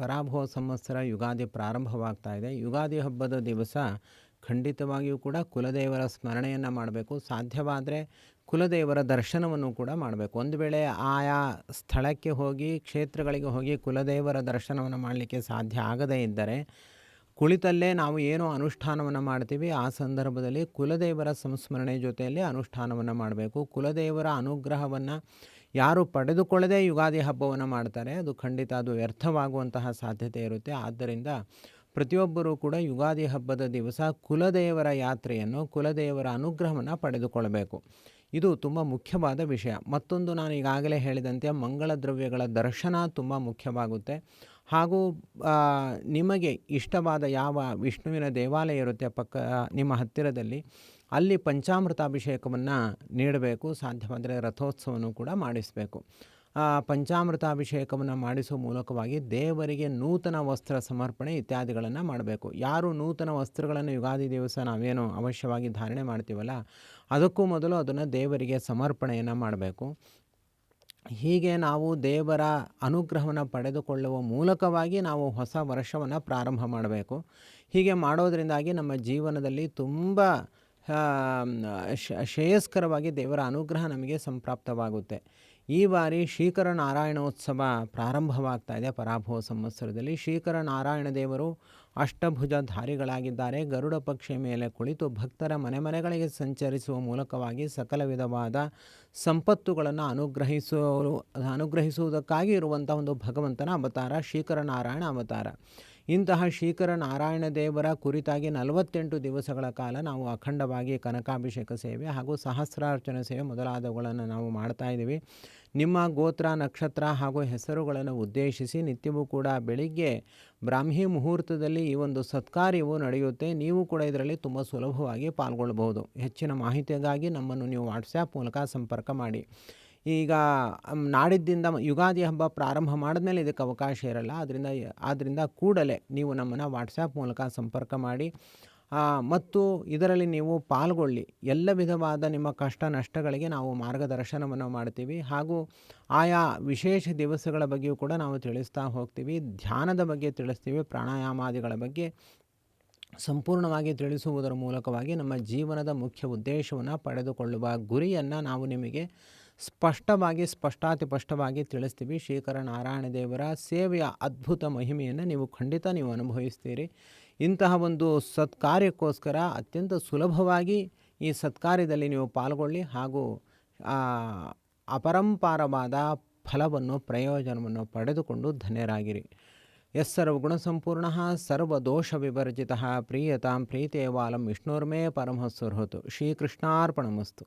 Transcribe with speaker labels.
Speaker 1: ಪರಾಭವ ಸಂವತ್ಸರ ಯುಗಾದಿ ಪ್ರಾರಂಭವಾಗ್ತಾ ಇದೆ. ಯುಗಾದಿ ಹಬ್ಬದ ದಿವಸ ಖಂಡಿತವಾಗಿಯೂ ಕೂಡ ಕುಲದೇವರ ಸ್ಮರಣೆಯನ್ನು ಮಾಡಬೇಕು. ಸಾಧ್ಯವಾದರೆ ಕುಲದೇವರ ದರ್ಶನವನ್ನು ಕೂಡ ಮಾಡಬೇಕು. ಒಂದು ವೇಳೆ ಆಯಾ ಸ್ಥಳಕ್ಕೆ ಹೋಗಿ ಕ್ಷೇತ್ರಗಳಿಗೆ ಹೋಗಿ ಕುಲದೇವರ ದರ್ಶನವನ್ನು ಮಾಡಲಿಕ್ಕೆ ಸಾಧ್ಯ ಆಗದೇ ಇದ್ದರೆ ಕುಳಿತಲ್ಲೇ ನಾವು ಏನು ಅನುಷ್ಠಾನವನ್ನು ಮಾಡ್ತೀವಿ ಆ ಸಂದರ್ಭದಲ್ಲಿ ಕುಲದೇವರ ಸಂಸ್ಮರಣೆ ಜೊತೆಯಲ್ಲಿ ಅನುಷ್ಠಾನವನ್ನು ಮಾಡಬೇಕು. ಕುಲದೇವರ ಅನುಗ್ರಹವನ್ನು ಯಾರು ಪಡೆದುಕೊಳ್ಳದೆ ಯುಗಾದಿ ಹಬ್ಬವನ್ನು ಮಾಡ್ತಾರೆ ಅದು ವ್ಯರ್ಥವಾಗುವಂತಹ ಸಾಧ್ಯತೆ ಇರುತ್ತೆ. ಆದ್ದರಿಂದ ಪ್ರತಿಯೊಬ್ಬರೂ ಕೂಡ ಯುಗಾದಿ ಹಬ್ಬದ ದಿವಸ ಕುಲದೇವರ ಯಾತ್ರೆಯನ್ನು, ಕುಲದೇವರ ಅನುಗ್ರಹವನ್ನು ಪಡೆದುಕೊಳ್ಳಬೇಕು. ಇದು ತುಂಬ ಮುಖ್ಯವಾದ ವಿಷಯ. ಮತ್ತೊಂದು, ನಾನು ಈಗಾಗಲೇ ಹೇಳಿದಂತೆ ಮಂಗಳ ದ್ರವ್ಯಗಳ ದರ್ಶನ ತುಂಬ ಮುಖ್ಯವಾಗುತ್ತೆ. ಹಾಗೂ ನಿಮಗೆ ಇಷ್ಟವಾದ ಯಾವ ವಿಷ್ಣುವಿನ ದೇವಾಲಯ ಇರುತ್ತೆ ನಿಮ್ಮ ಹತ್ತಿರದಲ್ಲಿ, ಅಲ್ಲಿ ಪಂಚಾಮೃತಾಭಿಷೇಕವನ್ನು ನೀಡಬೇಕು. ಸಾಧ್ಯವಾದರೆ ರಥೋತ್ಸವವನ್ನು ಕೂಡ ಮಾಡಿಸಬೇಕು. ಪಂಚಾಮೃತಾಭಿಷೇಕವನ್ನು ಮಾಡಿಸುವ ಮೂಲಕವಾಗಿ ದೇವರಿಗೆ ನೂತನ ವಸ್ತ್ರ ಸಮರ್ಪಣೆ ಇತ್ಯಾದಿಗಳನ್ನು ಮಾಡಬೇಕು. ಯಾರು ನೂತನ ವಸ್ತ್ರಗಳನ್ನು ಯುಗಾದಿ ದಿವಸ ನಾವೇನು ಅವಶ್ಯವಾಗಿ ಧಾರಣೆ ಮಾಡ್ತೀವಲ್ಲ, ಅದಕ್ಕೂ ಮೊದಲು ಅದನ್ನು ದೇವರಿಗೆ ಸಮರ್ಪಣೆಯನ್ನು ಮಾಡಬೇಕು. ಹೀಗೆ ನಾವು ದೇವರ ಅನುಗ್ರಹವನ್ನು ಪಡೆದುಕೊಳ್ಳುವ ಮೂಲಕವಾಗಿ ನಾವು ಹೊಸ ವರ್ಷವನ್ನು ಪ್ರಾರಂಭ ಮಾಡಬೇಕು. ಹೀಗೆ ಮಾಡೋದರಿಂದಾಗಿ ನಮ್ಮ ಜೀವನದಲ್ಲಿ ತುಂಬ ಶ್ರೇಯಸ್ಕರವಾಗಿ ದೇವರ ಅನುಗ್ರಹ ನಮಗೆ ಸಂಪ್ರಾಪ್ತವಾಗುತ್ತೆ. ಈ ಬಾರಿ ಶ್ರೀಕರ ನಾರಾಯಣೋತ್ಸವ ಪ್ರಾರಂಭವಾಗ್ತಾ ಇದೆ ಪರಾಭವ ಸಂವತ್ಸರದಲ್ಲಿ. ಶ್ರೀಕರ ನಾರಾಯಣ ದೇವರು ಅಷ್ಟಭುಜಧಾರಿಗಳಾಗಿದ್ದಾರೆ. ಗರುಡ ಪಕ್ಷಿಯ ಮೇಲೆ ಕುಳಿತು ಭಕ್ತರ ಮನೆಗಳಿಗೆ ಸಂಚರಿಸುವ ಮೂಲಕವಾಗಿ ಸಕಲ ವಿಧವಾದ ಸಂಪತ್ತುಗಳನ್ನು ಅನುಗ್ರಹಿಸುವುದಕ್ಕಾಗಿ ಇರುವಂಥ ಒಂದು ಭಗವಂತನ ಅವತಾರ ಶ್ರೀಕರ ನಾರಾಯಣ ಅವತಾರ. ಇಂತಹ ಶ್ರೀಕರ ನಾರಾಯಣ ದೇವರ ಕುರಿತಾಗಿ 48 ದಿವಸಗಳ ಕಾಲ ನಾವು ಅಖಂಡವಾಗಿ ಕನಕಾಭಿಷೇಕ ಸೇವೆ ಹಾಗೂ ಸಹಸ್ರಾರ್ಚನೆ ಸೇವೆ ಮೊದಲಾದವುಗಳನ್ನು ನಾವು ಮಾಡ್ತಾ ಇದ್ದೀವಿ. ನಿಮ್ಮ ಗೋತ್ರ, ನಕ್ಷತ್ರ ಹಾಗೂ ಹೆಸರುಗಳನ್ನು ಉದ್ದೇಶಿಸಿ ನಿತ್ಯವೂ ಕೂಡ ಬೆಳಿಗ್ಗೆ ಬ್ರಾಹ್ಮಿ ಮುಹೂರ್ತದಲ್ಲಿ ಈ ಒಂದು ಸತ್ಕಾರ್ಯವು ನಡೆಯುತ್ತೆ. ನೀವು ಕೂಡ ಇದರಲ್ಲಿ ತುಂಬ ಸುಲಭವಾಗಿ ಪಾಲ್ಗೊಳ್ಳಬಹುದು. ಹೆಚ್ಚಿನ ಮಾಹಿತಿಗಾಗಿ ನಮ್ಮನ್ನು ನೀವು ವಾಟ್ಸ್ಯಾಪ್ ಮೂಲಕ ಸಂಪರ್ಕ ಮಾಡಿ. ಈಗ ನಾಡಿದ್ದಿಂದ ಯುಗಾದಿ ಹಬ್ಬ ಪ್ರಾರಂಭ ಮಾಡಿದ್ಮೇಲೆ ಇದಕ್ಕೆ ಅವಕಾಶ ಇರಲ್ಲ. ಆದ್ದರಿಂದ ಕೂಡಲೇ ನೀವು ನಮ್ಮನ್ನು ವಾಟ್ಸ್ಯಾಪ್ ಮೂಲಕ ಸಂಪರ್ಕ ಮಾಡಿ ಮತ್ತು ಇದರಲ್ಲಿ ನೀವು ಪಾಲ್ಗೊಳ್ಳಿ. ಎಲ್ಲ ವಿಧವಾದ ನಿಮ್ಮ ಕಷ್ಟ ನಷ್ಟಗಳಿಗೆ ನಾವು ಮಾರ್ಗದರ್ಶನವನ್ನು ಮಾಡ್ತೀವಿ. ಹಾಗೂ ಆಯಾ ವಿಶೇಷ ದಿವಸಗಳ ಬಗ್ಗೆಯೂ ಕೂಡ ನಾವು ತಿಳಿಸ್ತಾ ಹೋಗ್ತೀವಿ. ಧ್ಯಾನದ ಬಗ್ಗೆ ತಿಳಿಸ್ತೀವಿ. ಪ್ರಾಣಾಯಾಮಾದಿಗಳ ಬಗ್ಗೆ ಸಂಪೂರ್ಣವಾಗಿ ತಿಳಿಸುವುದರ ಮೂಲಕವಾಗಿ ನಮ್ಮ ಜೀವನದ ಮುಖ್ಯ ಉದ್ದೇಶವನ್ನು ಪಡೆದುಕೊಳ್ಳುವ ಗುರಿಯನ್ನು ನಾವು ನಿಮಗೆ ಸ್ಪಷ್ಟವಾಗಿ ತಿಳಿಸ್ತೀವಿ. ಶ್ರೀಕರ ನಾರಾಯಣ ದೇವರ ಸೇವೆಯ ಅದ್ಭುತ ಮಹಿಮೆಯನ್ನು ನೀವು ಅನುಭವಿಸ್ತೀರಿ. ಇಂತಹ ಒಂದು ಸತ್ಕಾರ್ಯಕ್ಕೋಸ್ಕರ ಅತ್ಯಂತ ಸುಲಭವಾಗಿ ಈ ಸತ್ಕಾರ್ಯದಲ್ಲಿ ನೀವು ಪಾಲ್ಗೊಳ್ಳಿ ಹಾಗೂ ಅಪರಂಪಾರವಾದ ಫಲವನ್ನು, ಪ್ರಯೋಜನವನ್ನು ಪಡೆದುಕೊಂಡು ಧನ್ಯರಾಗಿರಿ. ಸರ್ವಗುಣಸಂಪೂರ್ಣಃ ಸರ್ವದೋಷ ವಿವರ್ಜಿತಃ ಪ್ರೀಯತಾಂ ಪ್ರೀತೇವಾಲಂ ವಿಷ್ಣುರ್ಮೇ ಪರಮಃ ಸುಹೃತು. ಶ್ರೀಕೃಷ್ಣಾರ್ಪಣಮಸ್ತು.